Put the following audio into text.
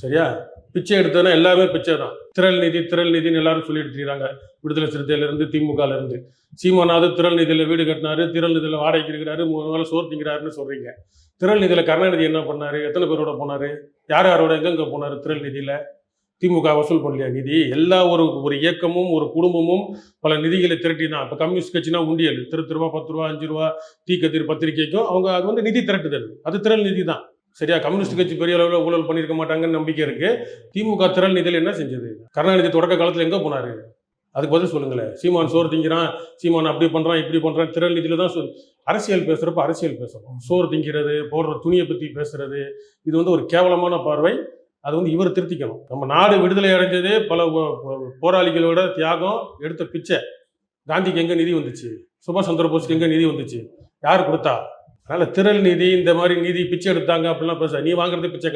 சரியா? பிச்சை எடுத்ததுன்னா எல்லாமே பிச்சை தான். திரள் நிதின்னு எல்லாரும் சொல்லிட்டு இருக்கிறாங்க. விடுதலை சிறுத்தையிலேருந்து திமுகலேருந்து. சீமானாவது திரள் நிதியில் வீடு கட்டினாரு, திரள் நிதியில் வாடகைக்கு இருக்கிறாரு, 3 வேளை சோறு திங்கிறாருன்னு சொல்றீங்க. திரள் நிதியில் கருணாநிதி என்ன பண்ணாரு? எத்தனை பேரோட போனாரு? யார் யாரோட எங்கெங்க போனாரு திரள் நிதியில்? திமுக வசூல் பண்ணலையா நிதி? எல்லா ஒரு இயக்கமும் ஒரு குடும்பமும் பல நிதிகளை திரட்டி தான். இப்போ கம்யூனிஸ்ட் கட்சினா உண்டியல் ரூபா 10 ரூபா 5 ரூபா தீக்கதிர் பத்திரிகைக்கும் அவங்க அது வந்து நிதி திரட்டுதல். அது திரள் நிதி தான். சரியா? கம்யூனிஸ்ட் கட்சி பெரிய அளவில் ஊழல் பண்ணியிருக்க மாட்டாங்கன்னு நம்பிக்கை இருக்கு. திமுக திரள் நிதியில் என்ன செஞ்சது? கருணாநிதி தொடக்க காலத்தில் எங்கே போனாரு? அதுக்கு பதில் சொல்லுங்களேன். சீமான் சோறு திங்கிறான், சீமான் அப்படி பண்றான் இப்படி பண்றான், திரள் நிதியில தான் அரசியல் பேசுறப்ப அரசியல் பேசணும். சோறு திங்கிறது, போடுற துணியை பத்தி பேசுறது, இது வந்து ஒரு கேவலமான பார்வை. அது வந்து இவர் திருத்திக்கணும். நம்ம நாடு விடுதலை அடைஞ்சதே பல போராளிகளோட தியாகம், எடுத்த பிச்சை. காந்திக்கு எங்க நிதி வந்துச்சு? சுபாஷ் சந்திர போஸ்க்கு எங்க நிதி வந்துச்சு? யார் கொடுத்தா? அதனால திரள் நிதி இந்த மாதிரி நிதி பிச்சை எடுத்தாங்க அப்படிலாம் பேச, நீ வாங்குறது பிச்சை